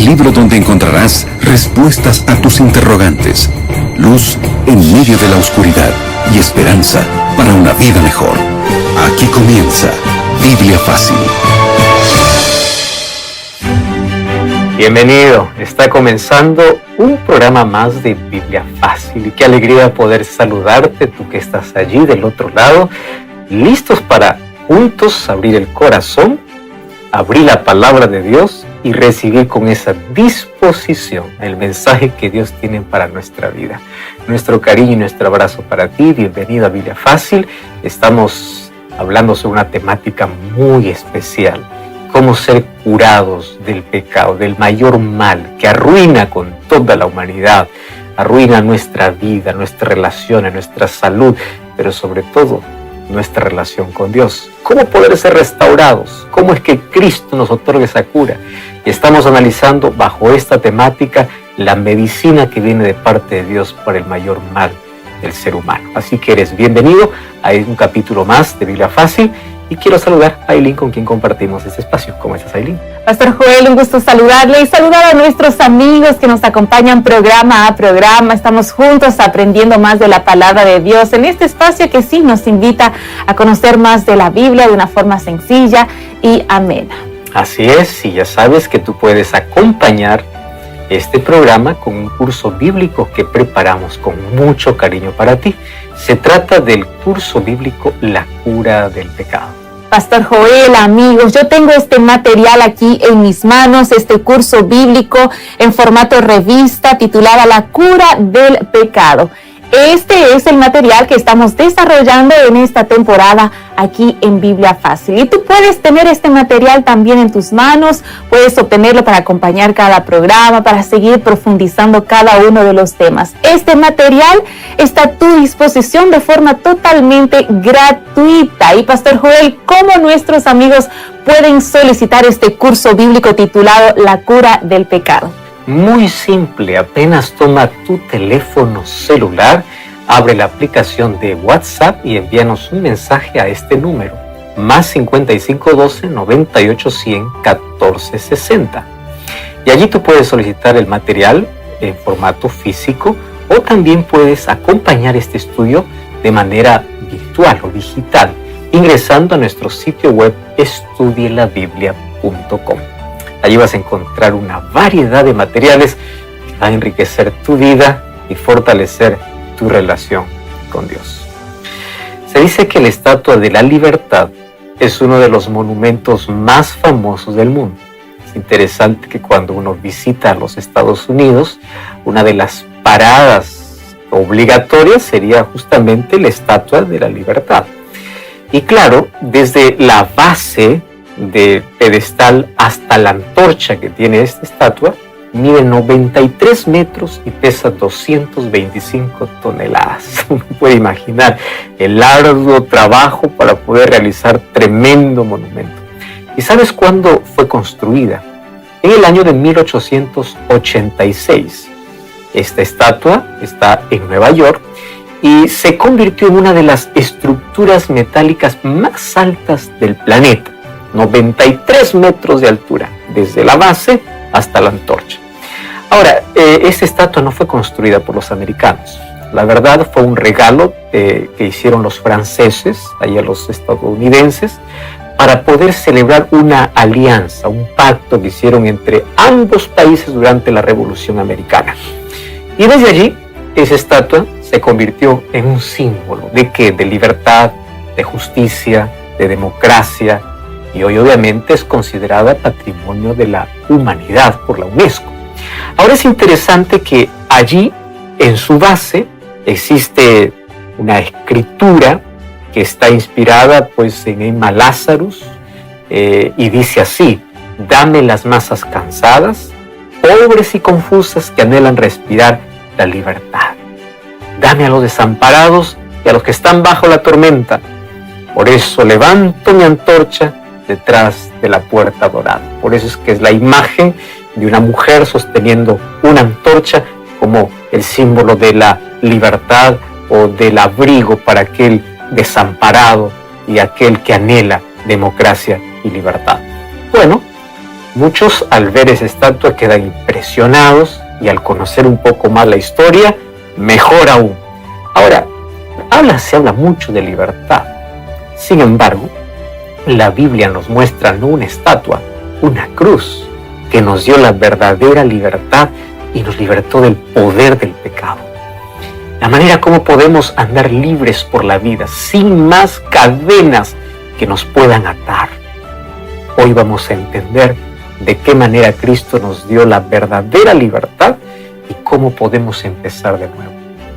libro donde encontrarás respuestas a tus interrogantes, luz en medio de la oscuridad y esperanza para una vida mejor. Aquí comienza Biblia Fácil. Bienvenido, está comenzando un programa más de Biblia Fácil y qué alegría poder saludarte, tú que estás allí del otro lado, listos para juntos abrir el corazón, abrir la palabra de Dios y recibir con esa disposición el mensaje que Dios tiene para nuestra vida. Nuestro cariño y nuestro abrazo para ti, bienvenido a Biblia Fácil. Estamos hablando sobre una temática muy especial. Cómo ser curados del pecado, del mayor mal que arruina con toda la humanidad, arruina nuestra vida, nuestra relación, nuestra salud, pero sobre todo nuestra relación con Dios. ¿Cómo poder ser restaurados? ¿Cómo es que Cristo nos otorga esa cura? Y estamos analizando bajo esta temática la medicina que viene de parte de Dios para el mayor mal del ser humano. Así que eres bienvenido a un capítulo más de Biblia Fácil. Y quiero saludar a Aileen, con quien compartimos este espacio. ¿Cómo estás, Aileen? Pastor Joel, un gusto saludarle y saludar a nuestros amigos que nos acompañan programa a programa. Estamos juntos aprendiendo más de la palabra de Dios en este espacio que sí nos invita a conocer más de la Biblia de una forma sencilla y amena. Así es, y ya sabes que tú puedes acompañar este programa con un curso bíblico que preparamos con mucho cariño para ti. Se trata del curso bíblico La Cura del Pecado. Pastor Joel, amigos, yo tengo este material aquí en mis manos, este curso bíblico en formato revista titulada La Cura del Pecado. Este es el material que estamos desarrollando en esta temporada aquí en Biblia Fácil. Y tú puedes tener este material también en tus manos, puedes obtenerlo para acompañar cada programa, para seguir profundizando cada uno de los temas. Este material está a tu disposición de forma totalmente gratuita. Y Pastor Joel, ¿cómo nuestros amigos pueden solicitar este curso bíblico titulado La Cura del Pecado? Muy simple, apenas toma tu teléfono celular, abre la aplicación de WhatsApp y envíanos un mensaje a este número, más 5512 98 100 14 60. Y allí tú puedes solicitar el material en formato físico o también puedes acompañar este estudio de manera virtual o digital, ingresando a nuestro sitio web estudielabiblia.com. Allí vas a encontrar una variedad de materiales que van a enriquecer tu vida y fortalecer tu relación con Dios. Se dice que la Estatua de la Libertad es uno de los monumentos más famosos del mundo. Es interesante que cuando uno visita los Estados Unidos, una de las paradas obligatorias sería justamente la Estatua de la Libertad. Y claro, desde la base de pedestal hasta la antorcha que tiene esta estatua, mide 93 metros y pesa 225 toneladas. Uno puede imaginar el arduo trabajo para poder realizar tremendo monumento. ¿Y sabes cuándo fue construida? En el año de 1886. Esta estatua está en Nueva York y se convirtió en una de las estructuras metálicas más altas del planeta. 93 metros de altura, desde la base hasta la antorcha. Ahora, esta estatua no fue construida por los americanos. La verdad fue un regalo que hicieron los franceses, allá los estadounidenses, para poder celebrar una alianza, un pacto que hicieron entre ambos países durante la Revolución Americana. Y desde allí, esa estatua se convirtió en un símbolo de ¿qué? De libertad, de justicia, de democracia, y hoy obviamente es considerada Patrimonio de la Humanidad por la UNESCO. Ahora es interesante que allí, en su base, existe una escritura que está inspirada pues en Emma Lazarus y dice así: dame las masas cansadas, pobres y confusas que anhelan respirar la libertad. Dame a los desamparados y a los que están bajo la tormenta. Por eso levanto mi antorcha detrás de la puerta dorada. Por eso es que es la imagen de una mujer sosteniendo una antorcha como el símbolo de la libertad o del abrigo para aquel desamparado y aquel que anhela democracia y libertad. Bueno, Muchos al ver esa estatua quedan impresionados y al conocer un poco más la historia, mejor aún. Ahora, se habla mucho de libertad. Sin embargo, la Biblia nos muestra no una estatua, una cruz que nos dio la verdadera libertad y nos libertó del poder del pecado. La manera como podemos andar libres por la vida, sin más cadenas que nos puedan atar. Hoy vamos a entender de qué manera Cristo nos dio la verdadera libertad y cómo podemos empezar de nuevo.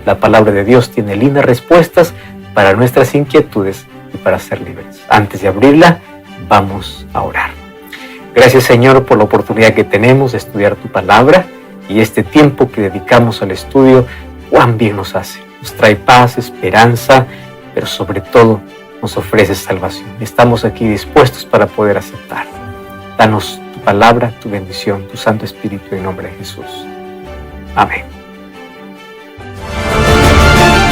La palabra de Dios tiene lindas respuestas para nuestras inquietudes y para ser libres. Antes de abrirla, vamos a orar. Gracias, Señor, por la oportunidad que tenemos de estudiar tu palabra y este tiempo que dedicamos al estudio, cuán bien nos hace. Nos trae paz, esperanza, pero sobre todo nos ofrece salvación. Estamos aquí dispuestos para poder aceptar. Danos tu palabra, tu bendición, tu Santo Espíritu en nombre de Jesús. Amén.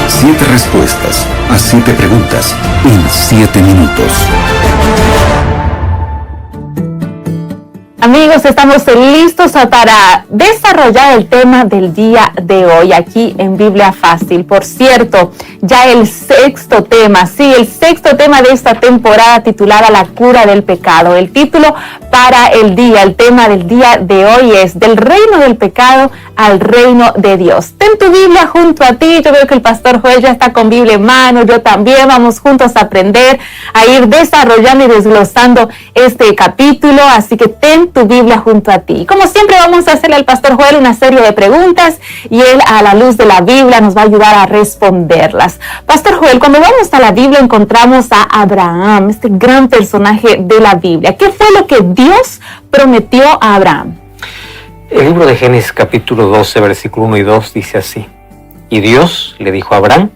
7 respuestas a 7 preguntas en 7 minutos. Amigos, estamos listos para desarrollar el tema del día de hoy aquí en Biblia Fácil. Por cierto, ya el sexto tema de esta temporada titulada La cura del pecado. El título para el tema del día de hoy es Del reino del pecado al reino de Dios. Ten tu Biblia junto a ti. Yo veo que el pastor Joel ya está con Biblia en mano. Yo también. Vamos juntos a aprender, a ir desarrollando y desglosando este capítulo. Así que ten tu Biblia junto a ti. Como siempre, vamos a hacerle al pastor Joel una serie de preguntas y él, a la luz de la Biblia, nos va a ayudar a responderlas. Pastor Joel, cuando vamos a la Biblia encontramos a Abraham, este gran personaje de la Biblia. ¿Qué fue lo que Dios prometió a Abraham? El libro de Génesis capítulo 12, versículo 1 y 2 dice así: Y Dios le dijo a Abraham: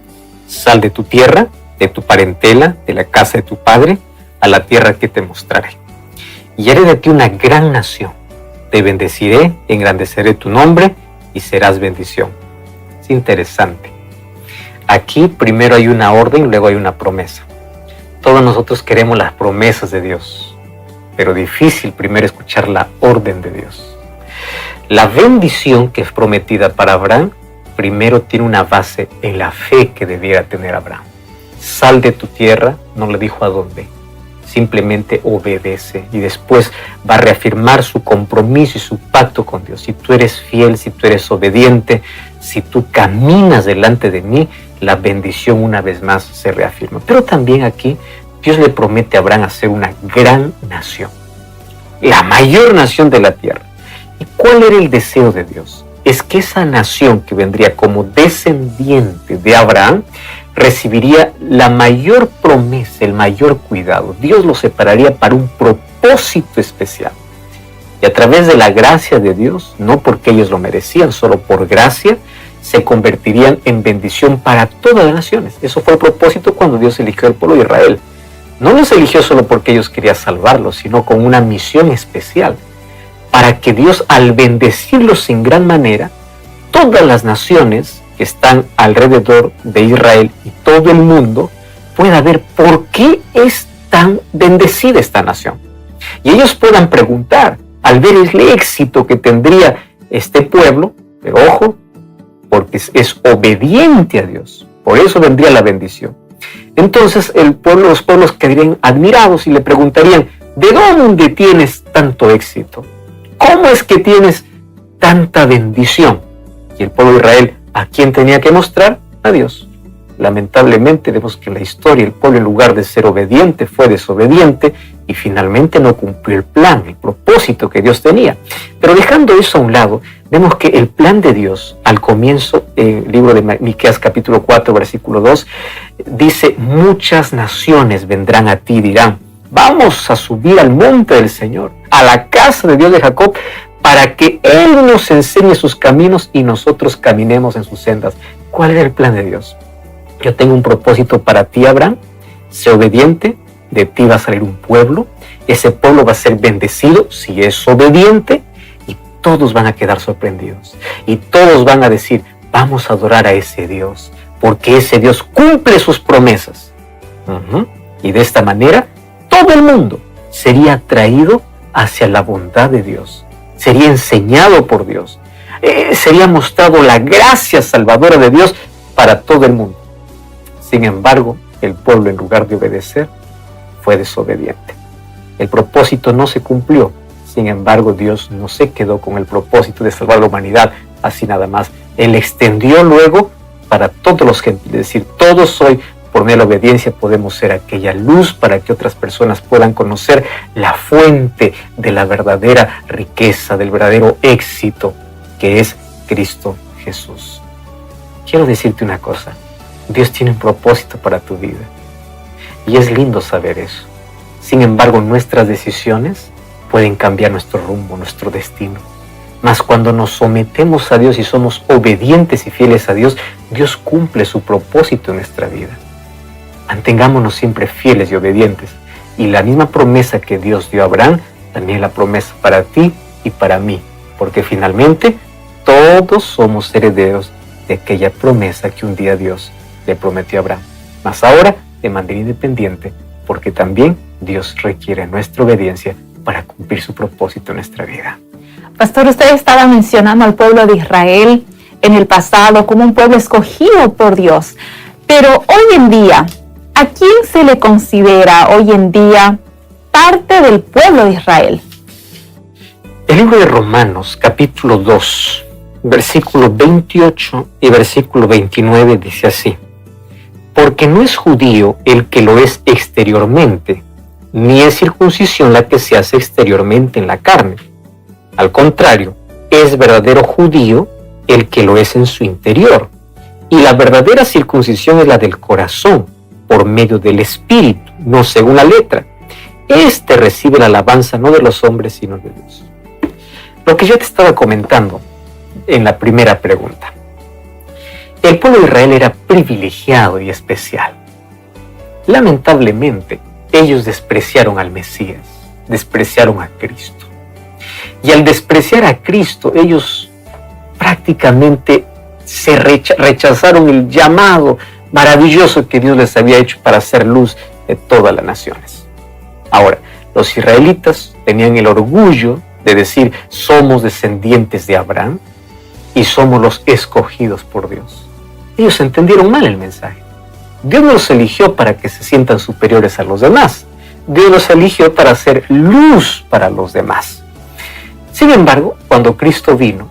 sal de tu tierra, de tu parentela, de la casa de tu padre, a la tierra que te mostraré. Y haré de ti una gran nación. Te bendeciré, engrandeceré tu nombre y serás bendición. Es interesante. Aquí primero hay una orden y luego hay una promesa. Todos nosotros queremos las promesas de Dios, pero difícil primero escuchar la orden de Dios. La bendición que es prometida para Abraham primero tiene una base en la fe que debiera tener Abraham. Sal de tu tierra, no le dijo a dónde. Simplemente obedece y después va a reafirmar su compromiso y su pacto con Dios. Si tú eres fiel, si tú eres obediente, si tú caminas delante de mí, la bendición una vez más se reafirma. Pero también aquí Dios le promete a Abraham hacer una gran nación, la mayor nación de la tierra. ¿Y cuál era el deseo de Dios? Es que esa nación que vendría como descendiente de Abraham recibiría la mayor promesa, el mayor cuidado. Dios los separaría para un propósito especial. Y a través de la gracia de Dios, no porque ellos lo merecían, solo por gracia, se convertirían en bendición para todas las naciones. Eso fue el propósito cuando Dios eligió al pueblo de Israel. No los eligió solo porque ellos querían salvarlos, sino con una misión especial, para que Dios, al bendecirlos en gran manera, todas las naciones que están alrededor de Israel y todo el mundo pueda ver por qué es tan bendecida esta nación. Y ellos puedan preguntar, al ver el éxito que tendría este pueblo, pero ojo, porque es obediente a Dios, por eso vendría la bendición. Entonces los pueblos quedarían admirados y le preguntarían: ¿de dónde tienes tanto éxito? ¿Cómo es que tienes tanta bendición? Y el pueblo de Israel, ¿a quién tenía que mostrar? A Dios. Lamentablemente vemos que en la historia el pueblo, en lugar de ser obediente, fue desobediente y finalmente no cumplió el plan, el propósito que Dios tenía. Pero dejando eso a un lado, vemos que el plan de Dios, al comienzo, el libro de Miqueas capítulo 4, versículo 2, dice: muchas naciones vendrán a ti y dirán: vamos a subir al monte del Señor, a la casa de Dios de Jacob, para que Él nos enseñe sus caminos y nosotros caminemos en sus sendas. ¿Cuál era el plan de Dios? Yo tengo un propósito para ti, Abraham. Sé obediente, de ti va a salir un pueblo. Ese pueblo va a ser bendecido si es obediente, y todos van a quedar sorprendidos. Y todos van a decir: vamos a adorar a ese Dios, porque ese Dios cumple sus promesas. Y de esta manera, todo el mundo sería atraído hacia la bondad de Dios, sería enseñado por Dios, sería mostrado la gracia salvadora de Dios para todo el mundo. Sin embargo, el pueblo, en lugar de obedecer, fue desobediente. El propósito no se cumplió. Sin embargo, Dios no se quedó con el propósito de salvar a la humanidad así nada más. Él extendió luego para todos los gentiles, es decir, todos hoy, por medio de la obediencia, podemos ser aquella luz para que otras personas puedan conocer la fuente de la verdadera riqueza, del verdadero éxito, que es Cristo Jesús. Quiero decirte una cosa, Dios tiene un propósito para tu vida, y es lindo saber eso. Sin embargo, nuestras decisiones pueden cambiar nuestro rumbo, nuestro destino. Mas cuando nos sometemos a Dios y somos obedientes y fieles a Dios, Dios cumple su propósito en nuestra vida. Mantengámonos siempre fieles y obedientes. Y la misma promesa que Dios dio a Abraham, también es la promesa para ti y para mí. Porque finalmente todos somos herederos de aquella promesa que un día Dios le prometió a Abraham. Mas ahora de manera independiente, porque también Dios requiere nuestra obediencia para cumplir su propósito en nuestra vida. Pastor, usted estaba mencionando al pueblo de Israel en el pasado como un pueblo escogido por Dios. Pero hoy en día, ¿a quién se le considera hoy en día parte del pueblo de Israel? El libro de Romanos, capítulo 2, versículo 28 y versículo 29 dice así: porque no es judío el que lo es exteriormente, ni es circuncisión la que se hace exteriormente en la carne. Al contrario, es verdadero judío el que lo es en su interior. Y la verdadera circuncisión es la del corazón, por medio del Espíritu, no según la letra. Este recibe la alabanza no de los hombres, sino de Dios. Lo que yo te estaba comentando en la primera pregunta. El pueblo de Israel era privilegiado y especial. Lamentablemente, ellos despreciaron al Mesías, despreciaron a Cristo. Y al despreciar a Cristo, ellos prácticamente rechazaron el llamado maravilloso que Dios les había hecho para hacer luz de todas las naciones. Ahora, los israelitas tenían el orgullo de decir: somos descendientes de Abraham y somos los escogidos por Dios. Ellos entendieron mal el mensaje. Dios no los eligió para que se sientan superiores a los demás. Dios los eligió para hacer luz para los demás. Sin embargo, cuando Cristo vino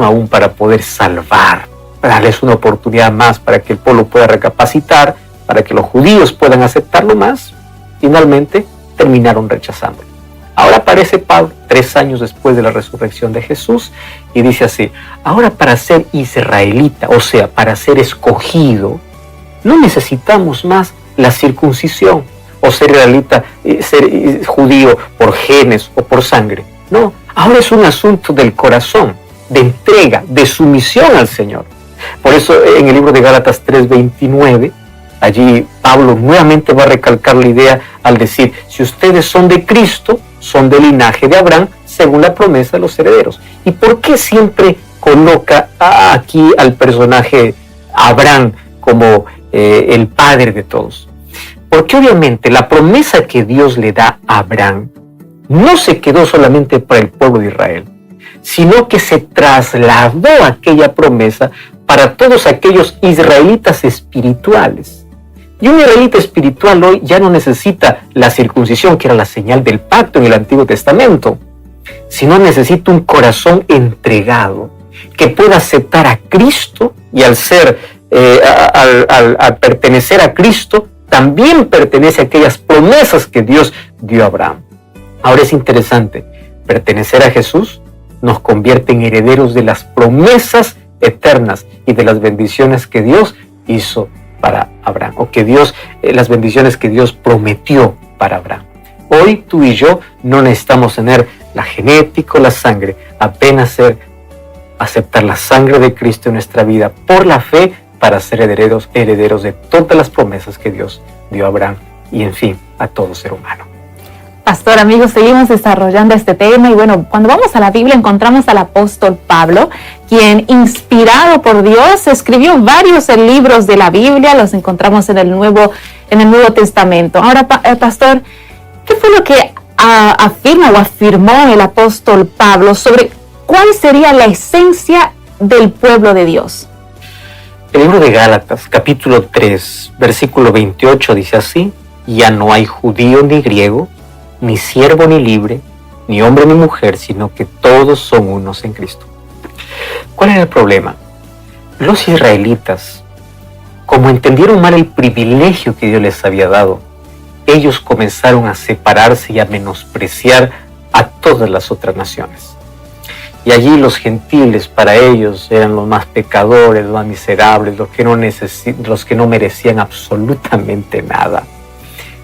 aún para poder salvar, para darles una oportunidad más, para que el pueblo pueda recapacitar, para que los judíos puedan aceptarlo más. Finalmente, terminaron rechazándolo. Ahora aparece Pablo 3 años después de la resurrección de Jesús y dice así: ahora para ser israelita, o sea, para ser escogido, no necesitamos más la circuncisión o ser israelita, ser judío por genes o por sangre. No, ahora es un asunto del corazón, de entrega, de sumisión al Señor. Por eso en el libro de Gálatas 3:29, allí Pablo nuevamente va a recalcar la idea al decir: si ustedes son de Cristo, son del linaje de Abraham, según la promesa de los herederos. ¿Y por qué siempre coloca aquí al personaje Abraham como el padre de todos? Porque obviamente la promesa que Dios le da a Abraham no se quedó solamente para el pueblo de Israel, sino que se trasladó aquella promesa para todos aquellos israelitas espirituales. Y un israelita espiritual hoy ya no necesita la circuncisión, que era la señal del pacto en el Antiguo Testamento, sino necesita un corazón entregado que pueda aceptar a Cristo, y al pertenecer a Cristo, también pertenece a aquellas promesas que Dios dio a Abraham. Ahora es interesante, pertenecer a Jesús nos convierte en herederos de las promesas eternas y de las bendiciones que Dios hizo para Abraham, o que las bendiciones que Dios prometió para Abraham. Hoy tú y yo no necesitamos tener la genética o la sangre, apenas aceptar la sangre de Cristo en nuestra vida por la fe para ser herederos de todas las promesas que Dios dio a Abraham y, en fin, a todo ser humano. Pastor, amigos, seguimos desarrollando este tema y bueno, cuando vamos a la Biblia encontramos al apóstol Pablo, quien, inspirado por Dios, escribió varios libros de la Biblia. Los encontramos en el Nuevo Testamento. Ahora, pastor, ¿qué fue lo que afirma o afirmó el apóstol Pablo sobre cuál sería la esencia del pueblo de Dios? El libro de Gálatas, capítulo 3, versículo 28 dice así: ya no hay judío ni griego, ni siervo ni libre, ni hombre ni mujer, sino que todos son unos en Cristo. ¿Cuál era el problema? Los israelitas, como entendieron mal el privilegio que Dios les había dado, ellos comenzaron a separarse y a menospreciar a todas las otras naciones. Y allí los gentiles para ellos eran los más pecadores, los más miserables, los que no merecían absolutamente nada.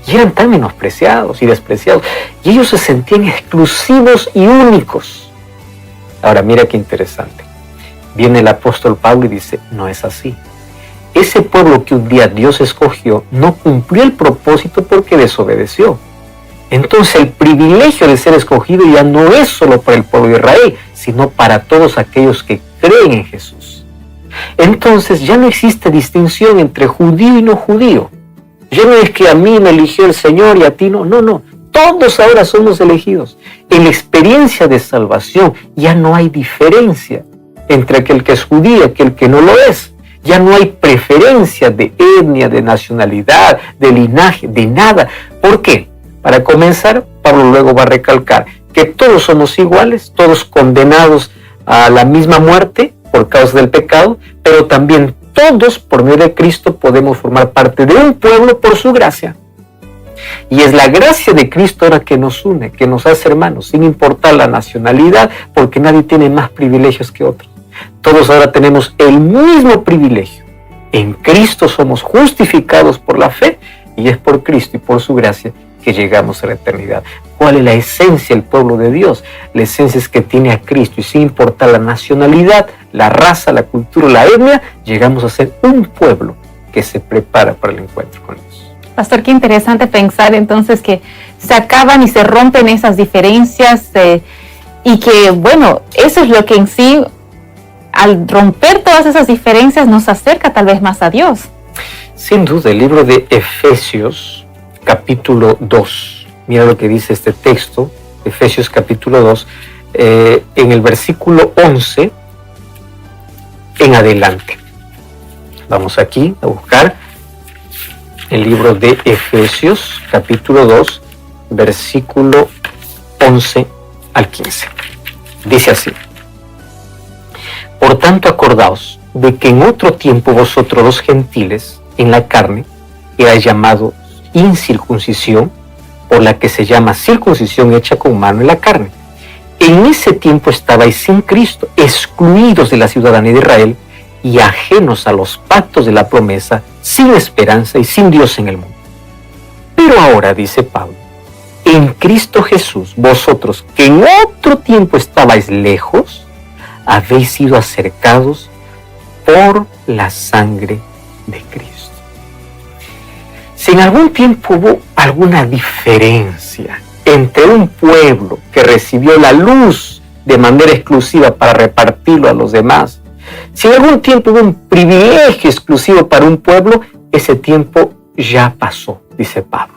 Y eran tan menospreciados y despreciados. Y ellos se sentían exclusivos y únicos. Ahora mira qué interesante. Viene el apóstol Pablo y dice, no es así. Ese pueblo que un día Dios escogió no cumplió el propósito porque desobedeció. Entonces el privilegio de ser escogido ya no es solo para el pueblo de Israel, sino para todos aquellos que creen en Jesús. Entonces ya no existe distinción entre judío y no judío. Ya no es que a mí me eligió el Señor y a ti no. No. Todos ahora somos elegidos. En la experiencia de salvación ya no hay diferencia entre aquel que es judío y aquel que no lo es. Ya no hay preferencia de etnia, de nacionalidad, de linaje, de nada. ¿Por qué? Para comenzar, Pablo luego va a recalcar que todos somos iguales, todos condenados a la misma muerte por causa del pecado, pero también todos por medio de Cristo podemos formar parte de un pueblo por su gracia. Y es la gracia de Cristo ahora que nos une, que nos hace hermanos, sin importar la nacionalidad, porque nadie tiene más privilegios que otros. Todos ahora tenemos el mismo privilegio. En Cristo somos justificados por la fe y es por Cristo y por su gracia que llegamos a la eternidad. ¿Cuál es la esencia del pueblo de Dios? La esencia es que tiene a Cristo y sin importar la nacionalidad, la raza, la cultura, la etnia, llegamos a ser un pueblo que se prepara para el encuentro con Dios. Pastor, qué interesante pensar entonces que se acaban y se rompen esas diferencias y que, bueno, eso es lo que en sí, al romper todas esas diferencias, nos acerca tal vez más a Dios. Sin duda, el libro de Efesios, capítulo 2, mira lo que dice este texto, Efesios capítulo 2, en el versículo 11 en adelante. Vamos aquí a buscar el libro de Efesios, capítulo 2, versículo 11 al 15. Dice así: por tanto, acordaos de que en otro tiempo vosotros los gentiles, en la carne, erais llamados incircuncisión, por la que se llama circuncisión hecha con mano en la carne. En ese tiempo estabais sin Cristo, excluidos de la ciudadanía de Israel y ajenos a los pactos de la promesa, sin esperanza y sin Dios en el mundo. Pero ahora, dice Pablo, en Cristo Jesús, vosotros que en otro tiempo estabais lejos, habéis sido acercados por la sangre de Cristo. Si en algún tiempo hubo alguna diferencia entre un pueblo que recibió la luz de manera exclusiva para repartirlo a los demás, si en algún tiempo hubo un privilegio exclusivo para un pueblo, ese tiempo ya pasó, dice Pablo.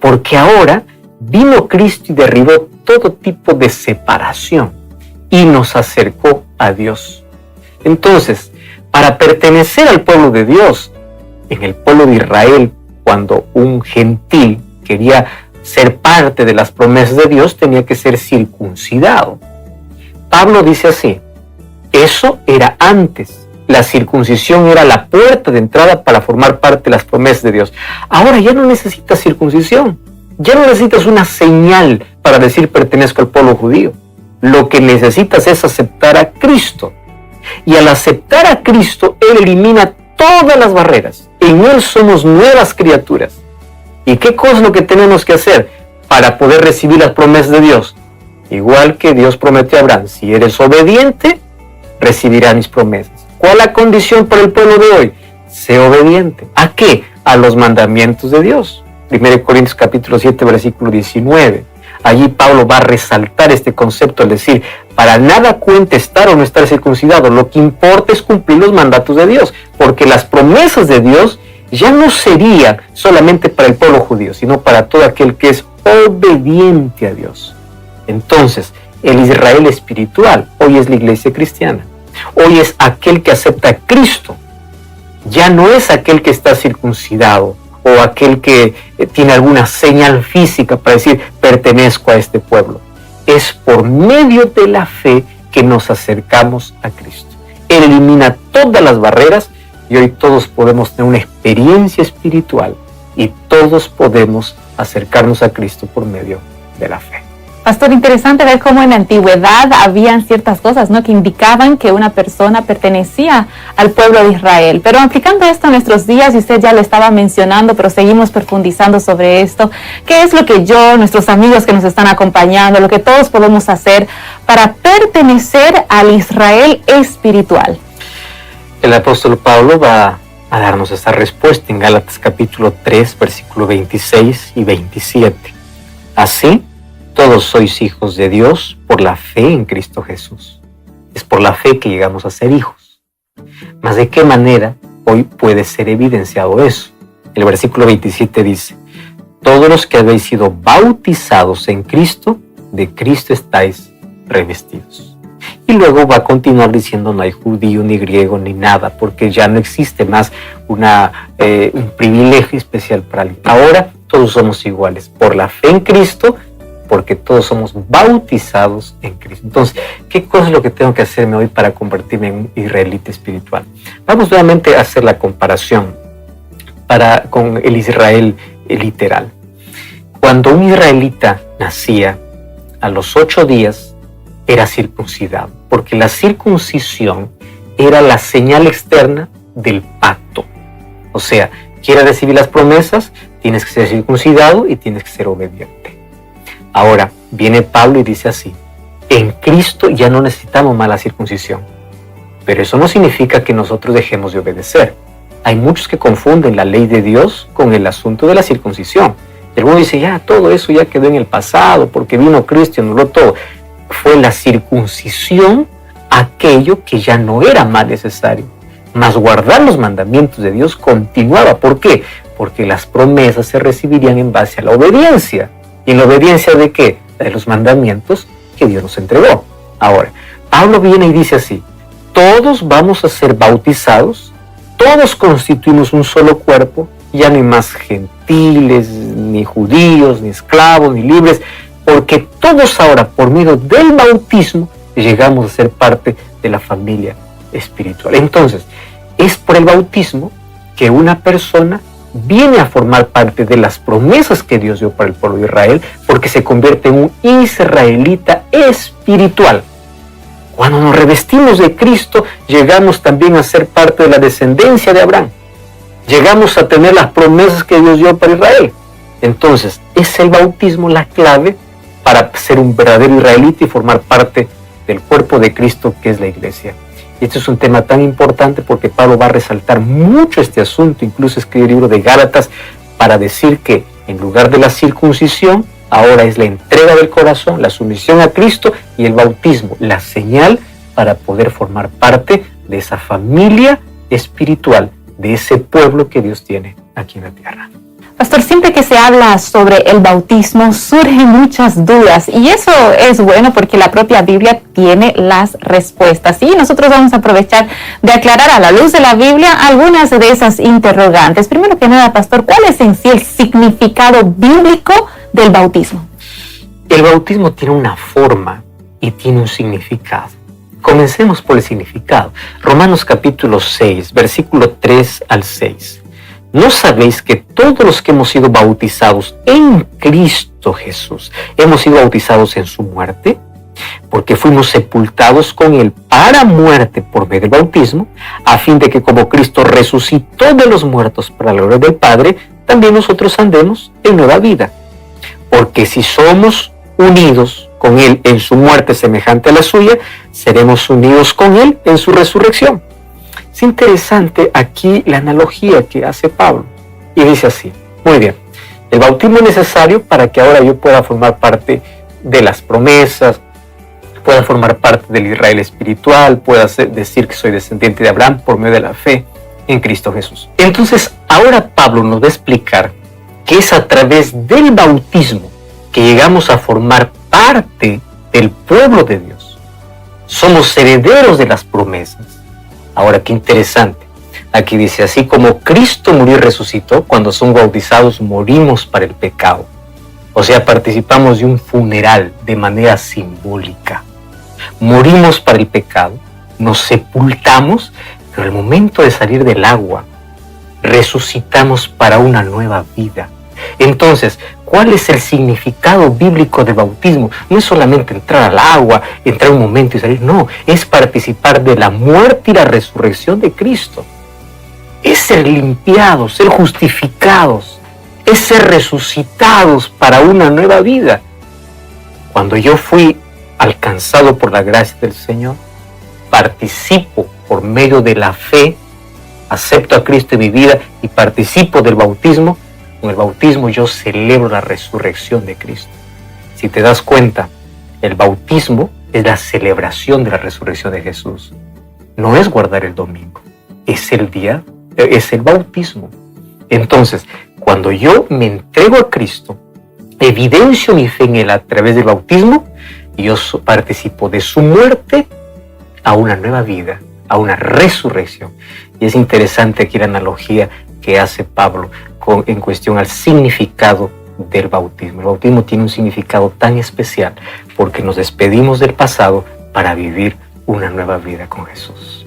Porque ahora vino Cristo y derribó todo tipo de separación y nos acercó a Dios. Entonces, para pertenecer al pueblo de Dios, en el pueblo de Israel, cuando un gentil quería ser parte de las promesas de Dios, tenía que ser circuncidado. Pablo dice así: eso era antes. La circuncisión era la puerta de entrada para formar parte de las promesas de Dios. Ahora ya no necesitas circuncisión. Ya no necesitas una señal para decir pertenezco al pueblo judío. Lo que necesitas es aceptar a Cristo. Y al aceptar a Cristo, Él elimina todas las barreras. En Él somos nuevas criaturas. ¿Y qué cosa es lo que tenemos que hacer para poder recibir las promesas de Dios? Igual que Dios prometió a Abraham: si eres obediente, recibirás mis promesas. ¿Cuál es la condición para el pueblo de hoy? Sé obediente. ¿A qué? A los mandamientos de Dios. 1 Corintios capítulo 7, versículo 19. Allí Pablo va a resaltar este concepto al decir: para nada cuenta estar o no estar circuncidado, lo que importa es cumplir los mandatos de Dios, porque las promesas de Dios ya no serían solamente para el pueblo judío, sino para todo aquel que es obediente a Dios. Entonces, el Israel espiritual hoy es la iglesia cristiana. Hoy es aquel que acepta a Cristo. Ya no es aquel que está circuncidado o aquel que tiene alguna señal física para decir pertenezco a este pueblo. Es por medio de la fe que nos acercamos a Cristo. Él elimina todas las barreras y hoy todos podemos tener una experiencia espiritual y todos podemos acercarnos a Cristo por medio de la fe. Pastor, interesante ver cómo en la antigüedad habían ciertas cosas, ¿no?, que indicaban que una persona pertenecía al pueblo de Israel. Pero aplicando esto a nuestros días, y usted ya lo estaba mencionando, pero seguimos profundizando sobre esto, ¿qué es lo que nuestros amigos que nos están acompañando, lo que todos podemos hacer para pertenecer al Israel espiritual? El apóstol Pablo va a darnos esta respuesta en Gálatas capítulo 3, versículo 26 y 27. Así, todos sois hijos de Dios por la fe en Cristo Jesús. Es por la fe que llegamos a ser hijos. ¿Mas de qué manera hoy puede ser evidenciado eso? El versículo 27 dice, todos los que habéis sido bautizados en Cristo, de Cristo estáis revestidos. Y luego va a continuar diciendo, no hay judío, ni griego, ni nada, porque ya no existe más un privilegio especial para alguien. Ahora todos somos iguales por la fe en Cristo, porque todos somos bautizados en Cristo. Entonces, ¿qué cosa es lo que tengo que hacerme hoy para convertirme en un israelita espiritual? Vamos nuevamente a hacer la comparación con el Israel literal. Cuando un israelita nacía, a los 8 días era circuncidado, porque la circuncisión era la señal externa del pacto. O sea, quieres recibir las promesas, tienes que ser circuncidado y tienes que ser obediente. Ahora, viene Pablo y dice así, en Cristo ya no necesitamos más la circuncisión, pero eso no significa que nosotros dejemos de obedecer. Hay muchos que confunden la ley de Dios con el asunto de la circuncisión. Y algunos dicen, ya, todo eso ya quedó en el pasado, porque vino Cristo y anuló todo. Fue la circuncisión aquello que ya no era más necesario. Mas guardar los mandamientos de Dios continuaba. ¿Por qué? Porque las promesas se recibirían en base a la obediencia. ¿Y en la obediencia de qué? De los mandamientos que Dios nos entregó. Ahora, Pablo viene y dice así, todos vamos a ser bautizados, todos constituimos un solo cuerpo, ya no hay más gentiles, ni judíos, ni esclavos, ni libres, porque todos ahora, por medio del bautismo, llegamos a ser parte de la familia espiritual. Entonces, es por el bautismo que una persona viene a formar parte de las promesas que Dios dio para el pueblo de Israel, porque se convierte en un israelita espiritual. Cuando nos revestimos de Cristo, llegamos también a ser parte de la descendencia de Abraham. Llegamos a tener las promesas que Dios dio para Israel. Entonces, es el bautismo la clave para ser un verdadero israelita y formar parte del cuerpo de Cristo, que es la iglesia. Y este es un tema tan importante porque Pablo va a resaltar mucho este asunto, incluso escribe el libro de Gálatas para decir que en lugar de la circuncisión, ahora es la entrega del corazón, la sumisión a Cristo y el bautismo, la señal para poder formar parte de esa familia espiritual, de ese pueblo que Dios tiene aquí en la tierra. Pastor, siempre que se habla sobre el bautismo surgen muchas dudas y eso es bueno porque la propia Biblia tiene las respuestas y nosotros vamos a aprovechar de aclarar a la luz de la Biblia algunas de esas interrogantes. Primero que nada, Pastor, ¿cuál es en sí el significado bíblico del bautismo? El bautismo tiene una forma y tiene un significado. Comencemos por el significado. Romanos capítulo 6, versículo 3 al 6. ¿No sabéis que todos los que hemos sido bautizados en Cristo Jesús, hemos sido bautizados en su muerte? Porque fuimos sepultados con Él para muerte por medio del bautismo, a fin de que como Cristo resucitó de los muertos para la gloria del Padre, también nosotros andemos en nueva vida. Porque si somos unidos con Él en su muerte semejante a la suya, seremos unidos con Él en su resurrección. Es interesante aquí la analogía que hace Pablo. Y dice así, muy bien, el bautismo es necesario para que ahora yo pueda formar parte de las promesas, pueda formar parte del Israel espiritual, pueda decir que soy descendiente de Abraham por medio de la fe en Cristo Jesús. Entonces, ahora Pablo nos va a explicar que es a través del bautismo que llegamos a formar parte del pueblo de Dios. Somos herederos de las promesas. Ahora, qué interesante. Aquí dice, así como Cristo murió y resucitó, cuando somos bautizados morimos para el pecado. O sea, participamos de un funeral de manera simbólica. Morimos para el pecado, nos sepultamos, pero al momento de salir del agua, resucitamos para una nueva vida. Entonces, ¿cuál es el significado bíblico del bautismo? No es solamente entrar al agua, entrar un momento y salir, no, es participar de la muerte y la resurrección de Cristo. Es ser limpiados, ser justificados, es ser resucitados para una nueva vida. Cuando yo fui alcanzado por la gracia del Señor, participo por medio de la fe, acepto a Cristo en mi vida y participo del bautismo. Con el bautismo yo celebro la resurrección de Cristo. Si te das cuenta, el bautismo es la celebración de la resurrección de Jesús. No es guardar el domingo, es el bautismo. Entonces, cuando yo me entrego a Cristo, evidencio mi fe en Él a través del bautismo, y yo participo de su muerte a una nueva vida, a una resurrección. Y es interesante aquí la analogía que hace Pablo en cuestión al significado del bautismo. El bautismo tiene un significado tan especial porque nos despedimos del pasado para vivir una nueva vida con Jesús.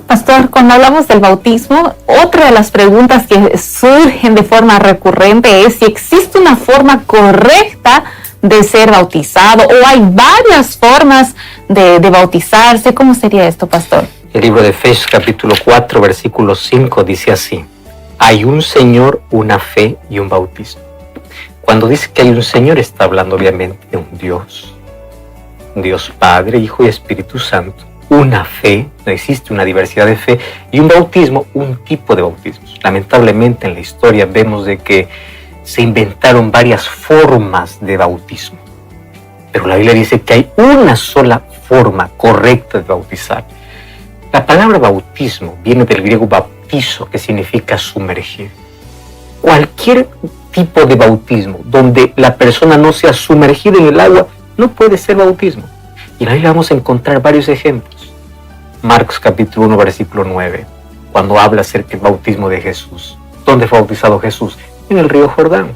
Pastor, cuando hablamos del bautismo, otra de las preguntas que surgen de forma recurrente es si existe una forma correcta de ser bautizado o hay varias formas de bautizarse. ¿Cómo sería esto, pastor? El libro de Efesios capítulo 4, versículo 5 dice así: hay un Señor, una fe y un bautismo. Cuando dice que hay un Señor, está hablando obviamente de un Dios Padre, Hijo y Espíritu Santo. Una fe, no existe una diversidad de fe, y un bautismo, un tipo de bautismos. Lamentablemente en la historia vemos de que se inventaron varias formas de bautismo, pero la Biblia dice que hay una sola forma correcta de bautizar. La palabra bautismo viene del griego bautizo, que significa sumergir. Cualquier tipo de bautismo donde la persona no sea sumergida en el agua no puede ser bautismo. Y en la Biblia vamos a encontrar varios ejemplos. Marcos capítulo 1, versículo 9, cuando habla acerca del bautismo de Jesús. ¿Dónde fue bautizado Jesús? En el río Jordán.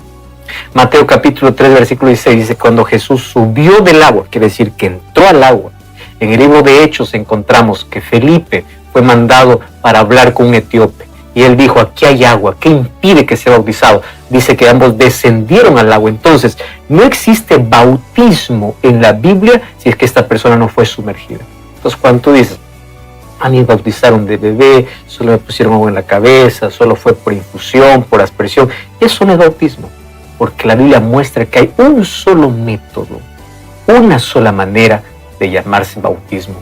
Mateo capítulo 3, versículo 16 dice, cuando Jesús subió del agua, quiere decir que entró al agua. En el libro de Hechos encontramos que Felipe fue mandado para hablar con un etíope. Y él dijo, aquí hay agua, ¿qué impide que sea bautizado? Dice que ambos descendieron al agua. Entonces, no existe bautismo en la Biblia si es que esta persona no fue sumergida. Entonces, cuando tú dices, a mí me bautizaron de bebé, solo me pusieron agua en la cabeza, solo fue por infusión, por aspersión, eso no es bautismo. Porque la Biblia muestra que hay un solo método, una sola manera de llamarse bautismo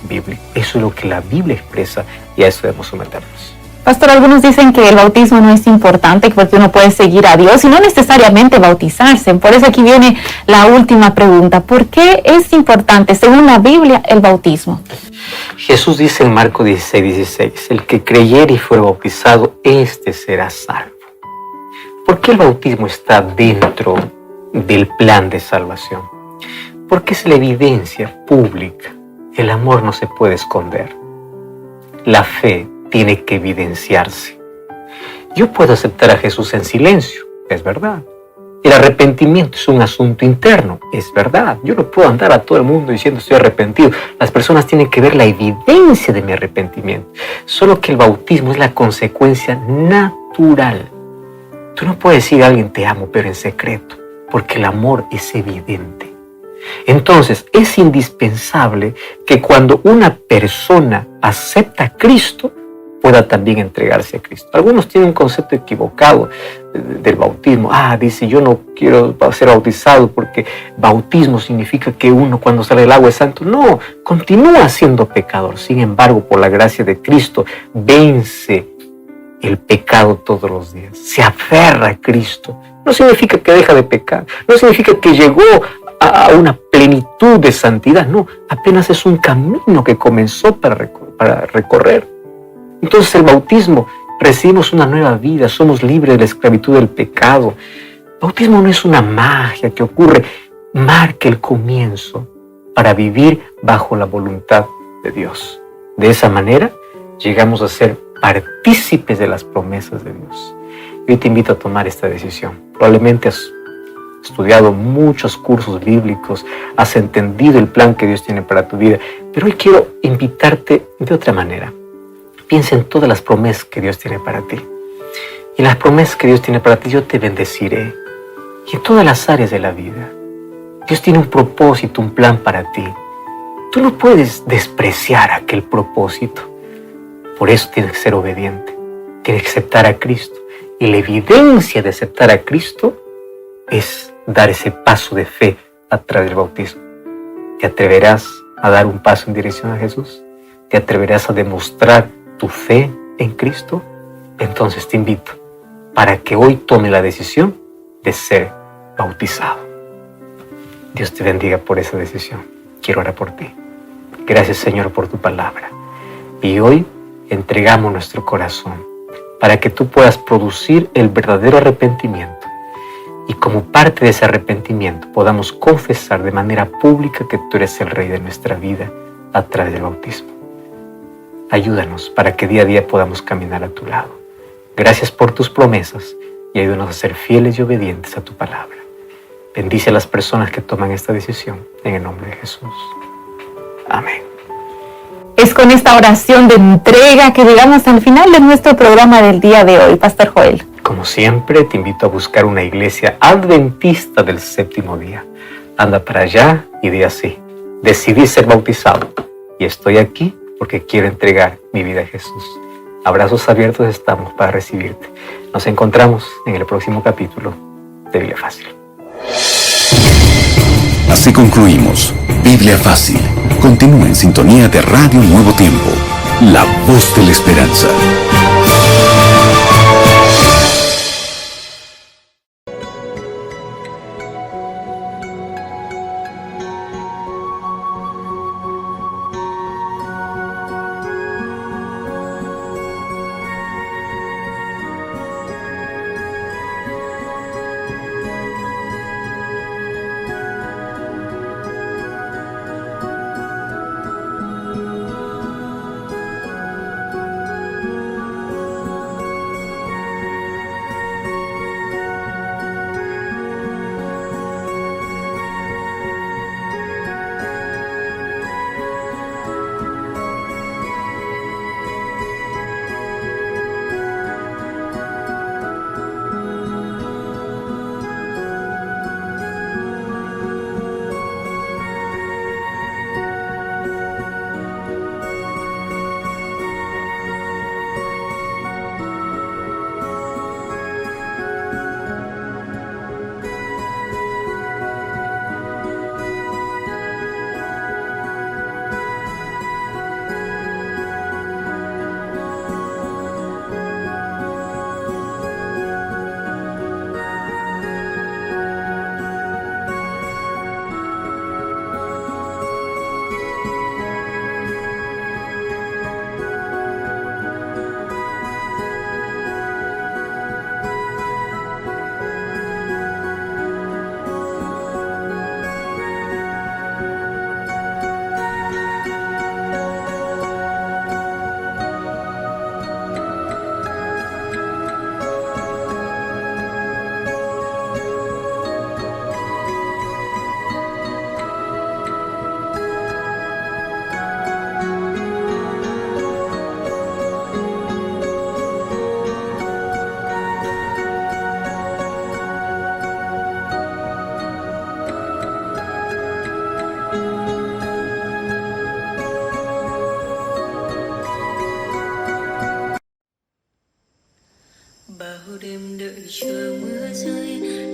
bíblico. Eso es lo que la Biblia expresa y a eso debemos someternos. Pastor, algunos dicen que el bautismo no es importante porque uno puede seguir a Dios y no necesariamente bautizarse. Por eso aquí viene la última pregunta. ¿Por qué es importante, según la Biblia, el bautismo? Jesús dice en Marcos 16, el que creyere y fuere bautizado, éste será salvo. ¿Por qué el bautismo está dentro del plan de salvación? Porque es la evidencia pública. El amor no se puede esconder. La fe tiene que evidenciarse. Yo puedo aceptar a Jesús en silencio, es verdad. El arrepentimiento es un asunto interno, es verdad. Yo no puedo andar a todo el mundo diciendo estoy arrepentido. Las personas tienen que ver la evidencia de mi arrepentimiento. Solo que el bautismo es la consecuencia natural. Tú no puedes decir a alguien te amo, pero en secreto, porque el amor es evidente. Entonces, es indispensable que cuando una persona acepta a Cristo, pueda también entregarse a Cristo. Algunos tienen un concepto equivocado del bautismo. Dice, yo no quiero ser bautizado porque bautismo significa que uno cuando sale del agua es santo. No, continúa siendo pecador. Sin embargo, por la gracia de Cristo, vence el pecado todos los días. Se aferra a Cristo. No significa que deja de pecar. No significa que llegó a una plenitud de santidad. No, apenas es un camino que comenzó para recorrer. Entonces el bautismo, recibimos una nueva vida, somos libres de la esclavitud del pecado. Bautismo no es una magia que ocurre, marca el comienzo para vivir bajo la voluntad de Dios. De esa manera, llegamos a ser partícipes de las promesas de Dios. Yo te invito a tomar esta decisión. Probablemente has estudiado muchos cursos bíblicos, has entendido el plan que Dios tiene para tu vida, pero hoy quiero invitarte de otra manera. Piensa en todas las promesas que Dios tiene para ti. Y las promesas que Dios tiene para ti, yo te bendeciré. Y en todas las áreas de la vida, Dios tiene un propósito, un plan para ti. Tú no puedes despreciar aquel propósito. Por eso tienes que ser obediente. Tienes que aceptar a Cristo. Y la evidencia de aceptar a Cristo es dar ese paso de fe a través del bautismo. ¿Te atreverás a dar un paso en dirección a Jesús? ¿Te atreverás a demostrar tu fe en Cristo? Entonces te invito para que hoy tome la decisión de ser bautizado. Dios te bendiga por esa decisión. Quiero orar por ti. Gracias, Señor, por tu palabra. Y hoy entregamos nuestro corazón para que tú puedas producir el verdadero arrepentimiento. Y como parte de ese arrepentimiento podamos confesar de manera pública que tú eres el Rey de nuestra vida a través del bautismo. Ayúdanos para que día a día podamos caminar a tu lado. Gracias por tus promesas y ayúdanos a ser fieles y obedientes a tu palabra. Bendice a las personas que toman esta decisión en el nombre de Jesús. Amén. Es con esta oración de entrega que llegamos al final de nuestro programa del día de hoy, Pastor Joel. Como siempre, te invito a buscar una iglesia adventista del séptimo día. Anda para allá y di así: decidí ser bautizado y estoy aquí porque quiero entregar mi vida a Jesús. Abrazos abiertos estamos para recibirte. Nos encontramos en el próximo capítulo de Biblia Fácil. Así concluimos Biblia Fácil. Continúa en sintonía de Radio Nuevo Tiempo, la voz de la esperanza. Bao đêm đợi chờ mưa rơi